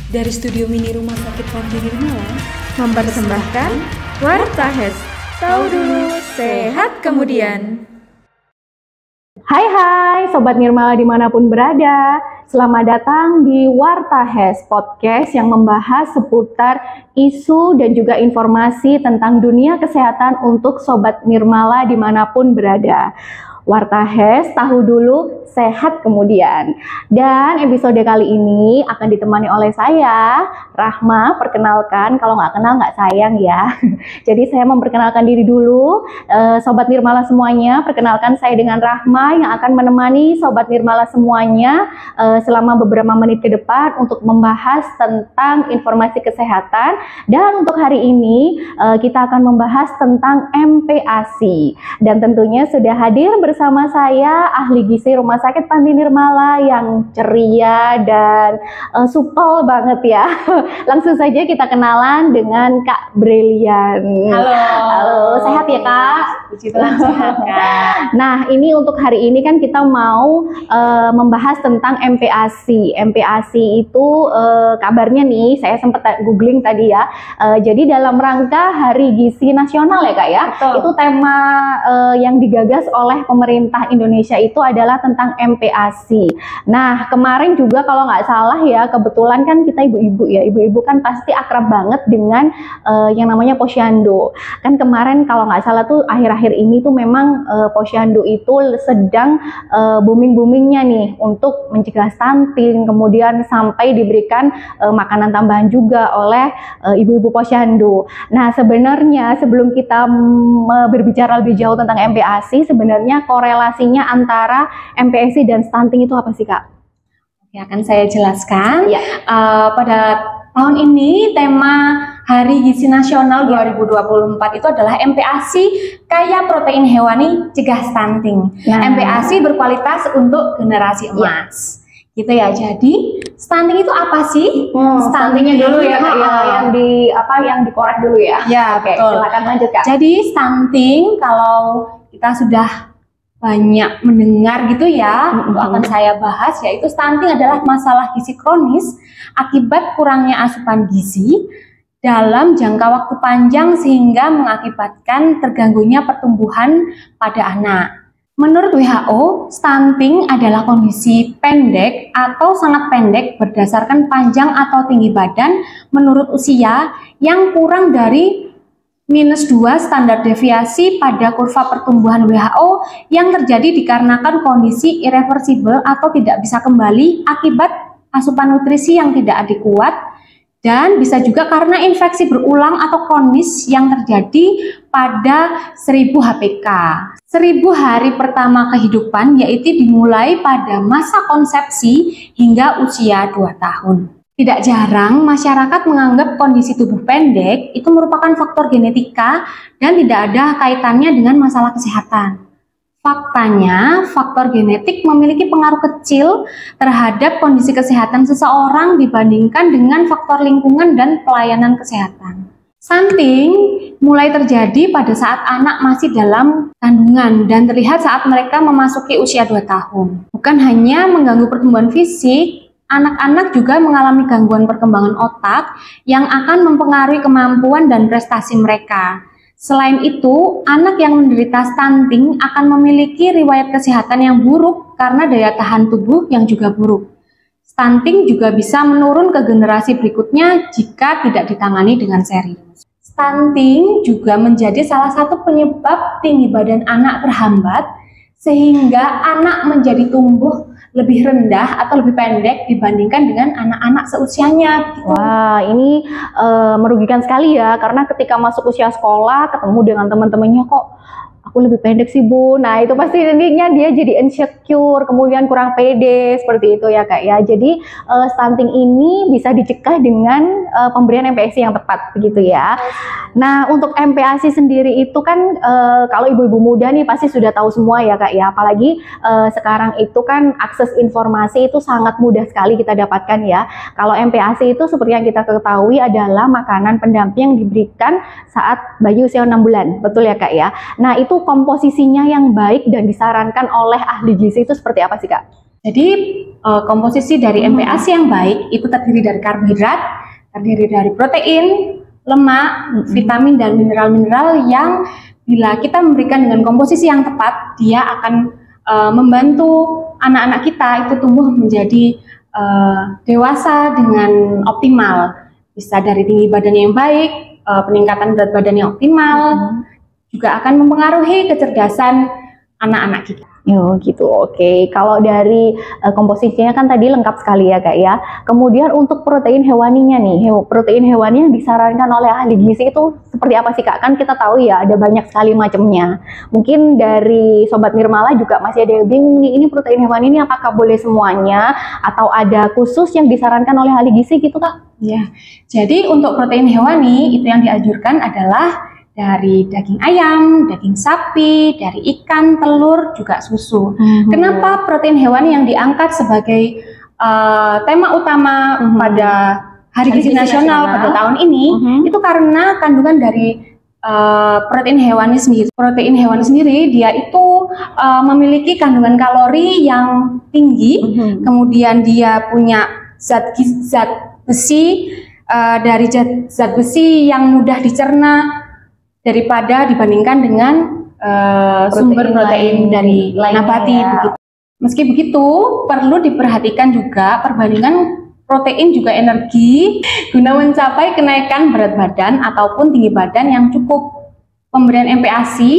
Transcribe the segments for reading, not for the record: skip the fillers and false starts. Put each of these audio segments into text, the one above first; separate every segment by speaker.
Speaker 1: Dari studio mini Rumah Sakit Panti Nirmala
Speaker 2: mempersembahkan Warta Hes. Tahu dulu, sehat kemudian.
Speaker 3: Hai Sobat Nirmala dimanapun berada. Selamat datang di Warta Hes, podcast yang membahas seputar isu dan juga informasi tentang dunia kesehatan untuk Sobat Nirmala dimanapun berada. Warta Hes, tahu dulu, sehat kemudian. Dan episode kali ini akan ditemani oleh saya, Rahma. Perkenalkan, kalau nggak kenal nggak sayang ya. Jadi saya memperkenalkan diri dulu. Sobat Nirmala semuanya, perkenalkan saya dengan Rahma yang akan menemani Sobat Nirmala semuanya selama beberapa menit ke depan untuk membahas tentang informasi kesehatan. Dan untuk hari ini kita akan membahas tentang MPASI. Dan tentunya sudah hadir bersama saya ahli gizi Rumah Sakit Panti Nirmala yang ceria dan supel banget ya. Langsung saja kita kenalan dengan Kak Brilian. Halo, sehat ya Kak?
Speaker 2: Puji Tuhan, sehat Kak.
Speaker 3: Nah, ini untuk hari ini kan kita mau membahas tentang MPASI. MPASI itu kabarnya nih, saya sempat googling tadi ya. Jadi dalam rangka Hari Gizi Nasional ya Kak ya.
Speaker 2: Betul.
Speaker 3: Itu tema yang digagas oleh pemerintah Indonesia itu adalah tentang MPASI. Nah, kemarin juga kalau nggak salah ya, kebetulan kan kita ibu-ibu ya. Ibu-ibu kan pasti akrab banget dengan yang namanya posyandu. Kan kemarin kalau nggak salah tuh akhir-akhir ini tuh memang posyandu itu sedang booming-boomingnya nih untuk mencegah stunting, kemudian sampai diberikan makanan tambahan juga oleh ibu-ibu posyandu. Nah, sebenarnya sebelum kita berbicara lebih jauh tentang MPASI, sebenarnya korelasinya antara MPASI dan stunting itu apa sih Kak?
Speaker 2: Oke, akan saya jelaskan.
Speaker 3: Ya.
Speaker 2: Pada tahun ini tema Hari Gizi Nasional 2024 itu adalah MPASI kaya protein hewani cegah stunting.
Speaker 3: Nah.
Speaker 2: MPASI berkualitas untuk generasi emas. Gitu ya. Jadi stunting itu apa sih?
Speaker 3: Stuntingnya dulu ya Kak, yang dikorek dulu ya.
Speaker 2: Ya,
Speaker 3: Oke,
Speaker 2: betul.
Speaker 3: silakan lanjut Kak.
Speaker 2: Jadi stunting kalau kita sudah banyak mendengar gitu ya, akan saya bahas, yaitu stunting adalah masalah gizi kronis akibat kurangnya asupan gizi dalam jangka waktu panjang sehingga mengakibatkan terganggunya pertumbuhan pada anak. Menurut WHO, stunting adalah kondisi pendek atau sangat pendek berdasarkan panjang atau tinggi badan menurut usia yang kurang dari -2 standar deviasi pada kurva pertumbuhan WHO yang terjadi dikarenakan kondisi irreversibel atau tidak bisa kembali akibat asupan nutrisi yang tidak adekuat, dan bisa juga karena infeksi berulang atau kronis yang terjadi pada 1000 HPK. 1000 hari pertama kehidupan yaitu dimulai pada masa konsepsi hingga usia 2 tahun. Tidak jarang masyarakat menganggap kondisi tubuh pendek itu merupakan faktor genetika dan tidak ada kaitannya dengan masalah kesehatan. Faktanya, faktor genetik memiliki pengaruh kecil terhadap kondisi kesehatan seseorang dibandingkan dengan faktor lingkungan dan pelayanan kesehatan. Stunting mulai terjadi pada saat anak masih dalam kandungan dan terlihat saat mereka memasuki usia 2 tahun. Bukan hanya mengganggu pertumbuhan fisik, anak-anak juga mengalami gangguan perkembangan otak yang akan mempengaruhi kemampuan dan prestasi mereka. Selain itu, anak yang menderita stunting akan memiliki riwayat kesehatan yang buruk karena daya tahan tubuh yang juga buruk. Stunting juga bisa menurun ke generasi berikutnya jika tidak ditangani dengan serius. Stunting juga menjadi salah satu penyebab tinggi badan anak terhambat, sehingga anak menjadi tumbuh lebih rendah atau lebih pendek dibandingkan dengan anak-anak seusianya. Gitu.
Speaker 3: Wah, ini merugikan sekali ya, karena ketika masuk usia sekolah ketemu dengan teman-temannya, kok aku lebih pendek sih Bu. Nah, itu pasti nantinya dia jadi insecure, kemudian kurang pede, seperti itu ya Kak ya. Jadi stunting ini bisa dicegah dengan pemberian MPASI yang tepat, begitu ya. Nah, untuk MPASI sendiri itu kan kalau ibu-ibu muda nih pasti sudah tahu semua ya Kak ya. Apalagi sekarang itu kan akses informasi itu sangat mudah sekali kita dapatkan ya. Kalau MPASI itu seperti yang kita ketahui adalah makanan pendamping yang diberikan saat bayi usia 6 bulan. Betul ya Kak ya. Nah, itu komposisinya yang baik dan disarankan oleh ahli gizi itu seperti apa sih Kak?
Speaker 2: Jadi komposisi dari MPASI yang baik itu terdiri dari karbohidrat, terdiri dari protein, lemak, vitamin dan mineral-mineral yang bila kita memberikan dengan komposisi yang tepat, dia akan membantu anak-anak kita itu tumbuh menjadi dewasa dengan optimal. Bisa dari tinggi badannya yang baik, peningkatan berat badannya optimal, juga akan mempengaruhi kecerdasan anak-anak kita.
Speaker 3: Yo gitu, oke. Kalau dari komposisinya kan tadi lengkap sekali ya Kak ya. Kemudian untuk protein hewaninya nih, protein hewani yang disarankan oleh ahli gizi itu seperti apa sih Kak? Kan kita tahu ya ada banyak sekali macamnya. Mungkin dari Sobat Nirmala juga masih ada yang bingung nih, ini protein hewani ini apakah boleh semuanya atau ada khusus yang disarankan oleh ahli gizi gitu Kak?
Speaker 2: Ya, jadi untuk protein hewani itu yang dianjurkan adalah dari daging ayam, daging sapi, dari ikan, telur, juga susu. Kenapa protein hewani yang diangkat sebagai tema utama pada Hari Gizi Nasional pada tahun ini? Itu karena kandungan dari protein hewani sendiri. Protein hewani sendiri dia itu memiliki kandungan kalori yang tinggi, kemudian dia punya zat besi, dari zat besi yang mudah dicerna daripada dibandingkan dengan sumber protein dari nabati. Meski begitu, perlu diperhatikan juga perbandingan protein juga energi guna mencapai kenaikan berat badan ataupun tinggi badan yang cukup. Pemberian MPASI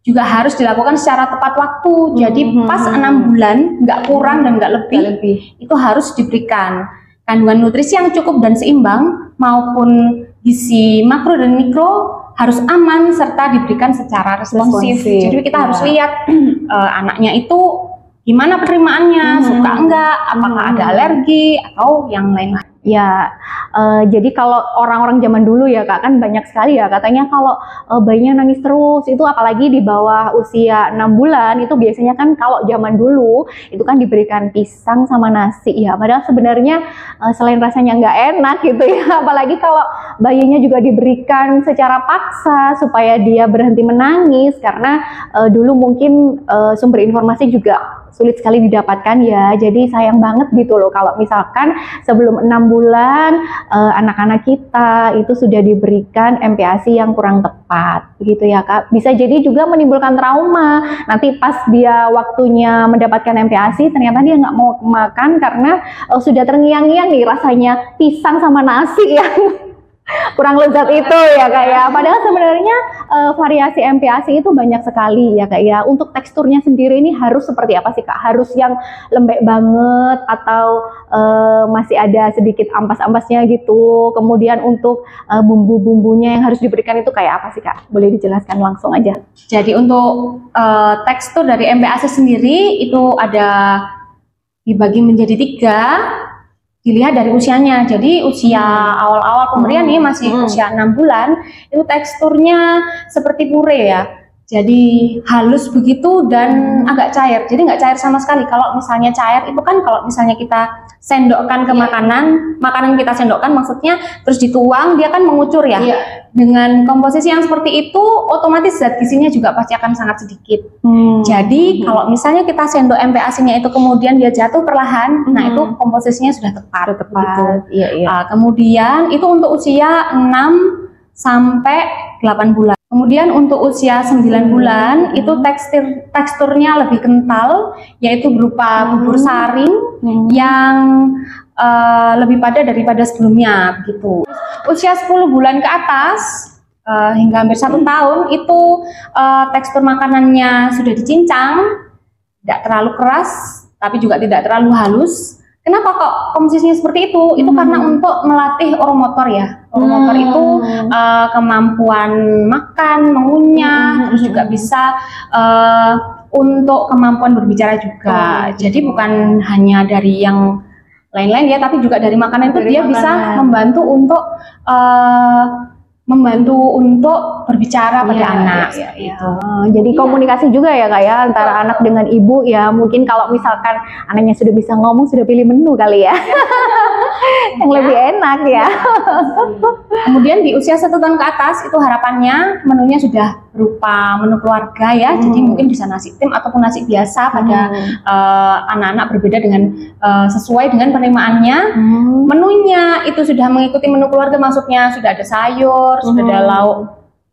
Speaker 2: juga harus dilakukan secara tepat waktu. Jadi pas 6 bulan, nggak kurang dan nggak lebih, itu harus diberikan kandungan nutrisi yang cukup dan seimbang maupun gizi makro dan mikro harus aman serta diberikan secara responsif. Jadi kita harus lihat anaknya itu gimana penerimaannya, suka enggak, apakah ada alergi atau yang lain.
Speaker 3: Ya, jadi kalau orang-orang zaman dulu ya Kak, kan banyak sekali ya katanya kalau bayinya nangis terus, itu apalagi di bawah usia 6 bulan, itu biasanya kan kalau zaman dulu itu kan diberikan pisang sama nasi ya, padahal sebenarnya selain rasanya nggak enak gitu ya, apalagi kalau bayinya juga diberikan secara paksa supaya dia berhenti menangis, karena dulu mungkin sumber informasi juga sulit sekali didapatkan ya, jadi sayang banget gitu loh kalau misalkan sebelum 6 bulan anak-anak kita itu sudah diberikan MPASI yang kurang tepat gitu ya Kak. Bisa jadi juga menimbulkan trauma, nanti pas dia waktunya mendapatkan MPASI ternyata dia nggak mau makan karena sudah terngiang-ngiang nih rasanya pisang sama nasi ya. Kurang lezat itu ya Kak ya. Padahal sebenarnya variasi MPASI itu banyak sekali ya Kak ya. Untuk teksturnya sendiri ini harus seperti apa sih Kak? Harus yang lembek banget atau masih ada sedikit ampas-ampasnya gitu. Kemudian untuk bumbu-bumbunya yang harus diberikan itu kayak apa sih Kak? Boleh dijelaskan langsung aja.
Speaker 2: Jadi untuk tekstur dari MPASI sendiri itu ada dibagi menjadi 3. Dilihat dari usianya. Jadi usia awal-awal pemberian nih masih usia 6 bulan, itu teksturnya seperti pure ya. Jadi halus begitu dan agak cair. Jadi nggak cair sama sekali. Kalau misalnya cair itu kan kalau misalnya kita sendokkan ke makanan kita sendokkan maksudnya terus dituang, dia kan mengucur ya. Dengan komposisi yang seperti itu otomatis zat gizinya juga pasti akan sangat sedikit. Jadi kalau misalnya kita sendok MPASI-nya itu kemudian dia jatuh perlahan, nah itu komposisinya sudah tepat. Gitu. Kemudian itu untuk usia 6 sampai 8 bulan. Kemudian untuk usia 9 bulan itu teksturnya lebih kental, yaitu berupa bubur saring yang lebih padat daripada sebelumnya begitu. Usia 10 bulan ke atas hingga hampir 1 tahun itu tekstur makanannya sudah dicincang, tidak terlalu keras tapi juga tidak terlalu halus. Kenapa kok komposisinya seperti itu? Itu karena untuk melatih oromotor ya. Oromotor itu kemampuan makan, mengunyah, terus juga bisa untuk kemampuan berbicara juga. Jadi bukan hanya dari yang lain-lain ya, tapi juga dari makanan itu dia bisa membantu untuk berbicara pada anak.
Speaker 3: Jadi komunikasi juga ya Kak ya antara anak dengan ibu ya. Mungkin kalau misalkan anaknya sudah bisa ngomong, sudah pilih menu kali ya. Yang lebih enak ya.
Speaker 2: Kemudian di usia 1 tahun ke atas itu harapannya menunya sudah berupa menu keluarga ya. Jadi mungkin bisa nasi tim ataupun nasi biasa pada anak-anak, berbeda dengan sesuai dengan penerimaannya. Menunya itu sudah mengikuti menu keluarga, maksudnya sudah ada sayur, sudah ada lauk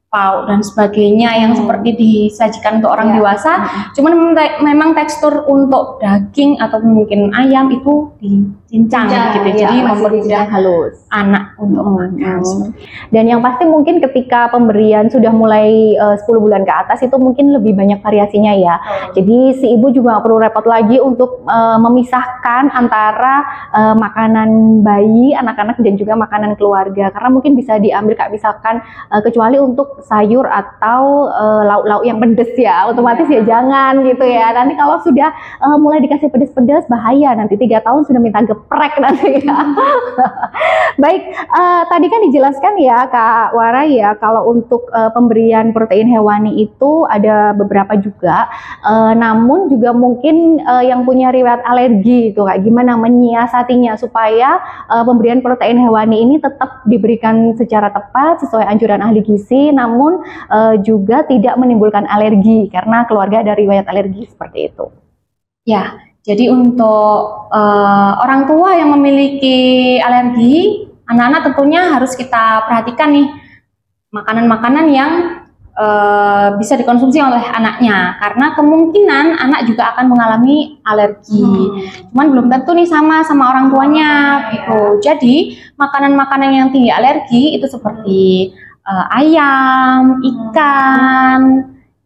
Speaker 2: pauk dan sebagainya yang seperti disajikan untuk orang dewasa. Cuman memang tekstur untuk daging atau mungkin ayam itu dicincang gitu. Jadi mempermudah
Speaker 3: halus
Speaker 2: anak untuk makan.
Speaker 3: Dan yang pasti mungkin ketika pemberian sudah mulai 10 bulan ke atas itu mungkin lebih banyak variasinya ya. Jadi si ibu juga nggak perlu repot lagi untuk memisahkan antara makanan bayi, anak-anak dan juga makanan keluarga, karena mungkin bisa diambil kayak misalkan kecuali untuk sayur atau lauk-lauk yang pedes ya, otomatis ya jangan gitu ya. Nanti kalau sudah mulai dikasih pedes-pedes bahaya, nanti 3 tahun sudah minta geprek nanti ya. Baik, tadi kan dijelaskan ya Kak Wara ya, kalau untuk pemberian protein hewani itu ada beberapa juga, namun juga mungkin yang punya riwayat alergi itu Kak, gimana menyiasatinya supaya pemberian protein hewani ini tetap diberikan secara tepat sesuai anjuran ahli gizi, namun juga tidak menimbulkan alergi karena keluarga ada riwayat alergi seperti itu.
Speaker 2: Ya, jadi untuk orang tua yang memiliki alergi, anak-anak tentunya harus kita perhatikan nih makanan-makanan yang bisa dikonsumsi oleh anaknya, karena kemungkinan anak juga akan mengalami alergi. Cuman belum tentu nih sama orang tuanya gitu. Jadi makanan-makanan yang tinggi alergi itu seperti ayam,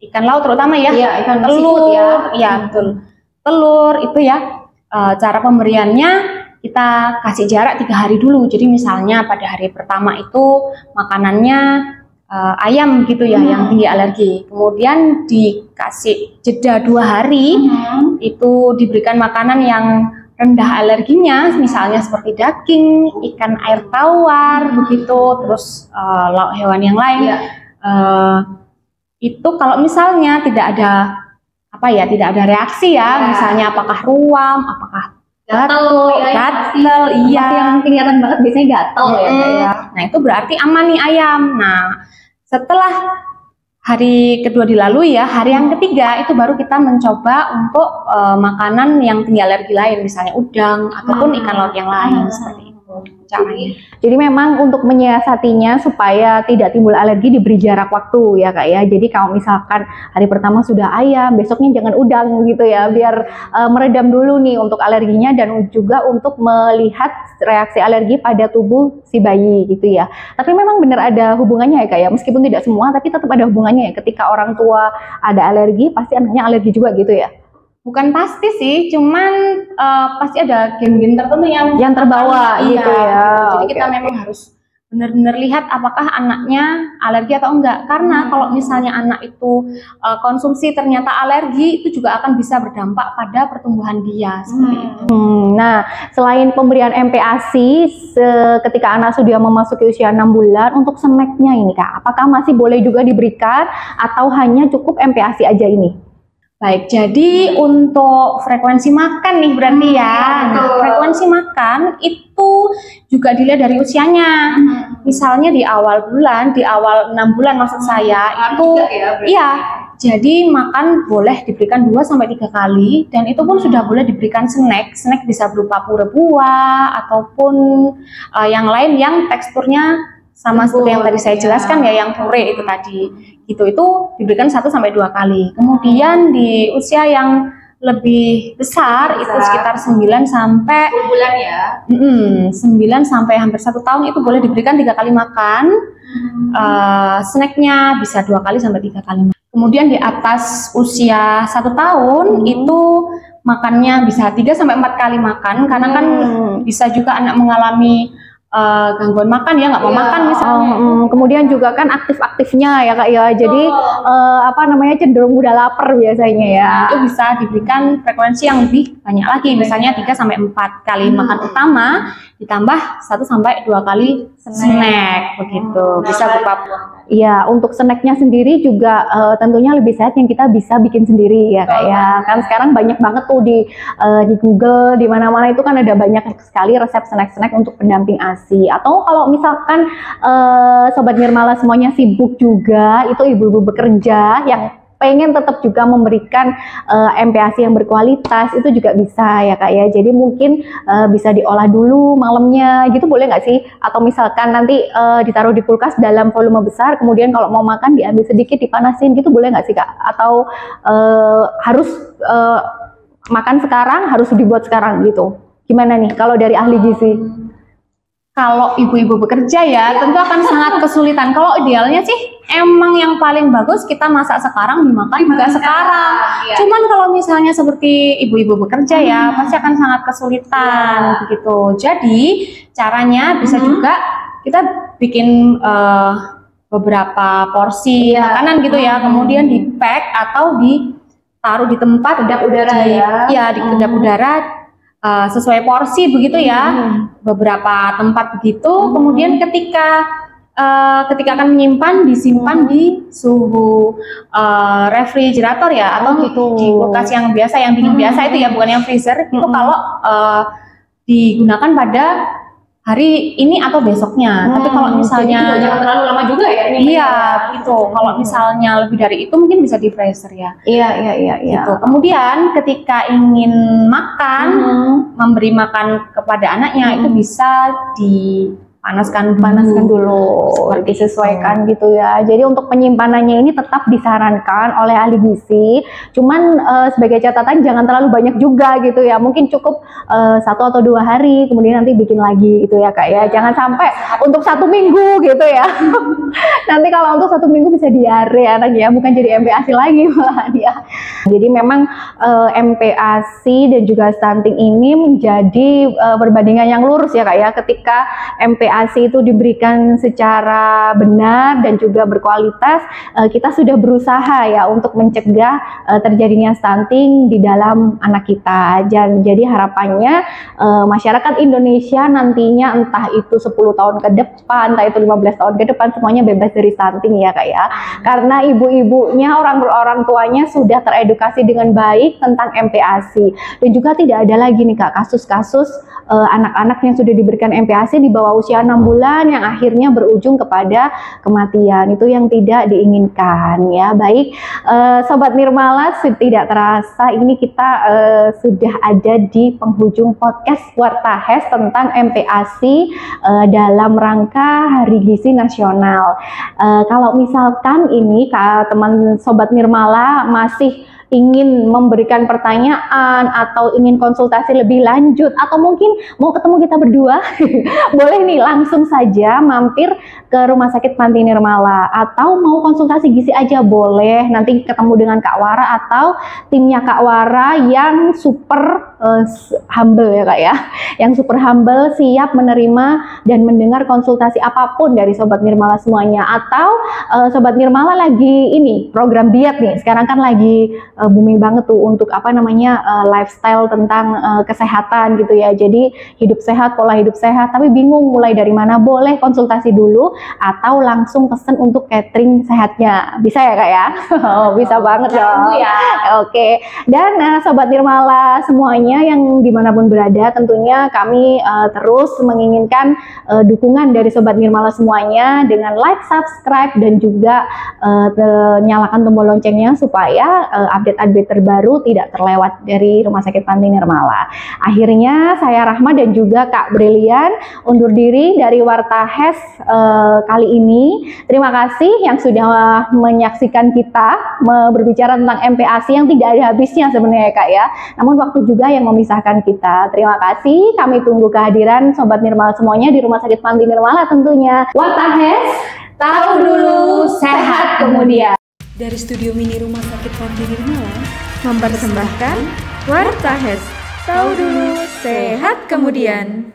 Speaker 2: ikan laut terutama ya,
Speaker 3: ikan
Speaker 2: telur
Speaker 3: ya,
Speaker 2: betul. Telur itu ya, cara pemberiannya kita kasih jarak 3 hari dulu. Jadi misalnya pada hari pertama itu makanannya ayam gitu ya, yang tinggi alergi. Kemudian dikasih jeda 2 hari, itu diberikan makanan yang rendah alerginya, misalnya seperti daging, ikan air tawar, begitu, terus lauk hewan yang lain. Itu kalau misalnya tidak ada reaksi ya, misalnya apakah ruam, apakah gatel,
Speaker 3: yang kelihatan banget biasanya gatel ya.
Speaker 2: Nah itu berarti aman nih ayam. Nah setelah hari kedua dilalui ya, hari yang ketiga itu baru kita mencoba untuk makanan yang tinggi alergi lain, misalnya udang ataupun ikan laut yang lain, seperti itu caranya.
Speaker 3: Jadi memang untuk menyiasatinya supaya tidak timbul alergi diberi jarak waktu ya Kak ya. Jadi kalau misalkan hari pertama sudah ayam, besoknya jangan udang gitu ya, biar meredam dulu nih untuk alerginya dan juga untuk melihat reaksi alergi pada tubuh si bayi gitu ya. Tapi memang benar ada hubungannya ya Kak ya, meskipun tidak semua tapi tetap ada hubungannya ya. Ketika orang tua ada alergi pasti anaknya alergi juga gitu ya.
Speaker 2: Bukan pasti sih, cuman pasti ada gen-gen tertentu yang
Speaker 3: terbawa gitu ya.
Speaker 2: Jadi kita memang harus benar-benar lihat apakah anaknya alergi atau enggak. Karena kalau misalnya anak itu konsumsi ternyata alergi, itu juga akan bisa berdampak pada pertumbuhan dia seperti itu.
Speaker 3: Nah, selain pemberian MPASI ketika anak sudah memasuki usia 6 bulan, untuk snacknya ini Kak, apakah masih boleh juga diberikan atau hanya cukup MPASI aja ini?
Speaker 2: Baik, jadi untuk frekuensi makan nih berarti ya. Frekuensi makan itu juga dilihat dari usianya. Misalnya di awal 6 bulan maksud saya itu jadi makan boleh diberikan 2-3 kali, dan itu pun sudah boleh diberikan snack. Snack bisa berupa pura buah ataupun yang lain yang teksturnya sama seperti yang tadi saya jelaskan ya, yang puree itu tadi. Itu diberikan 1-2 kali. Kemudian di usia yang lebih besar itu sekitar 9 sampai
Speaker 3: 10 bulan ya.
Speaker 2: 9 sampai hampir 1 tahun itu boleh diberikan 3 kali makan. Snacknya bisa 2 kali sampai 3 kali makan. Kemudian di atas usia 1 tahun itu makannya bisa 3 sampai 4 kali makan, karena kan bisa juga anak mengalami gangguan makan ya, nggak mau makan misalnya.
Speaker 3: Kemudian juga kan aktif-aktifnya ya Kak ya, jadi cenderung mudah lapar biasanya ya.
Speaker 2: Itu bisa diberikan frekuensi yang lebih banyak lagi, misalnya 3-4 kali makan utama ditambah 1-2 kali snack begitu. Bisa berupa
Speaker 3: Iya, untuk snacknya sendiri juga tentunya lebih sehat yang kita bisa bikin sendiri ya Kak ya. Kan sekarang banyak banget tuh di Google, di mana-mana itu kan ada banyak sekali resep snack-snack untuk pendamping ASI. Atau kalau misalkan Sobat Nirmala semuanya sibuk juga, itu ibu-ibu bekerja yang pengen tetap juga memberikan MPASI yang berkualitas, itu juga bisa ya Kak ya. Jadi mungkin bisa diolah dulu malamnya gitu, boleh nggak sih? Atau misalkan nanti ditaruh di kulkas dalam volume besar, kemudian kalau mau makan diambil sedikit dipanasin gitu, boleh nggak sih Kak? Atau harus makan sekarang, harus dibuat sekarang gitu? Gimana nih kalau dari ahli gizi?
Speaker 2: Kalau ibu-ibu bekerja ya, tentu akan sangat kesulitan. Kalau idealnya sih emang yang paling bagus kita masak sekarang, dimakan juga sekarang. Cuman kalau misalnya seperti ibu-ibu bekerja ya, pasti akan sangat kesulitan begitu. Jadi caranya bisa juga kita bikin beberapa porsi makanan gitu ya, kemudian di pack atau ditaruh di tempat
Speaker 3: kedap udara
Speaker 2: di kedap udara. Sesuai porsi begitu ya, beberapa tempat begitu. Kemudian ketika akan menyimpan, disimpan di suhu refrigerator ya, atau di kulkas yang biasa, yang dingin biasa itu ya, bukan yang freezer. Itu kalau digunakan pada hari ini atau besoknya. Tapi kalau misalnya
Speaker 3: jangan terlalu lama juga ya ini.
Speaker 2: Iya, gitu. Kalau misalnya lebih dari itu mungkin bisa di freezer ya.
Speaker 3: Iya.
Speaker 2: Gitu. Kemudian ketika ingin makan, memberi makan kepada anaknya, itu bisa dipanaskan dulu,
Speaker 3: disesuaikan gitu ya. Jadi untuk penyimpanannya ini tetap disarankan oleh ahli gizi. Cuman sebagai catatan jangan terlalu banyak juga gitu ya. Mungkin cukup 1 atau 2 hari, kemudian nanti bikin lagi gitu ya Kak ya. Jangan sampai untuk 1 minggu gitu ya. Nanti kalau untuk 1 minggu bisa diare anak ya, bukan jadi MPASI lagi malahan ya. Jadi memang MPASI dan juga stunting ini menjadi perbandingan yang lurus ya Kak ya. Ketika MPASI itu diberikan secara benar dan juga berkualitas, kita sudah berusaha ya untuk mencegah terjadinya stunting di dalam anak kita. Dan jadi harapannya masyarakat Indonesia nantinya entah itu 10 tahun ke depan, entah itu 15 tahun ke depan, semuanya bebas dari stunting ya Kak ya. Karena ibu-ibunya, orang tuanya sudah teredukasi dengan baik tentang MPASI. Dan juga tidak ada lagi nih Kak kasus-kasus anak-anak yang sudah diberikan MPASI di bawah usia 6 bulan yang akhirnya berujung kepada kematian. Itu yang tidak diinginkan ya. Baik Sobat Nirmala, tidak terasa ini kita sudah ada di penghujung podcast Wartahes tentang MPASI dalam rangka Hari Gizi Nasional. Kalau misalkan ini teman Sobat Nirmala masih ingin memberikan pertanyaan atau ingin konsultasi lebih lanjut atau mungkin mau ketemu kita berdua, boleh nih langsung saja mampir ke Rumah Sakit Panti Nirmala, atau mau konsultasi gizi aja boleh, nanti ketemu dengan Kak Wara atau timnya Kak Wara yang super humble ya Kak ya, yang super humble, siap menerima dan mendengar konsultasi apapun dari Sobat Nirmala semuanya. Atau Sobat Nirmala lagi ini program diet nih, sekarang kan lagi booming banget tuh untuk lifestyle tentang kesehatan gitu ya. Jadi hidup sehat, pola hidup sehat, tapi bingung mulai dari mana, boleh konsultasi dulu atau langsung pesen untuk catering sehatnya. Bisa ya Kak ya? Bisa banget dong ya. Oke. Dan Sobat Nirmala semuanya yang dimanapun berada, tentunya kami terus menginginkan dukungan dari Sobat Nirmala semuanya dengan like, subscribe, dan juga nyalakan tombol loncengnya supaya update terbaru tidak terlewat dari Rumah Sakit Panti Nirmala. Akhirnya saya Rahma dan juga Kak Brilian undur diri dari Wartahes kali ini. Terima kasih yang sudah menyaksikan kita berbicara tentang MPASI yang tidak ada habisnya sebenarnya Kak ya. Namun waktu juga yang memisahkan kita. Terima kasih. Kami tunggu kehadiran Sobat Nirmala semuanya di Rumah Sakit Panti Nirmala tentunya. Wartahes, tahu dulu, sehat kemudian.
Speaker 1: Dari studio mini Rumah Sakit Panti Nirmala
Speaker 4: mempersembahkan Wartahes, tahu dulu, sehat kemudian.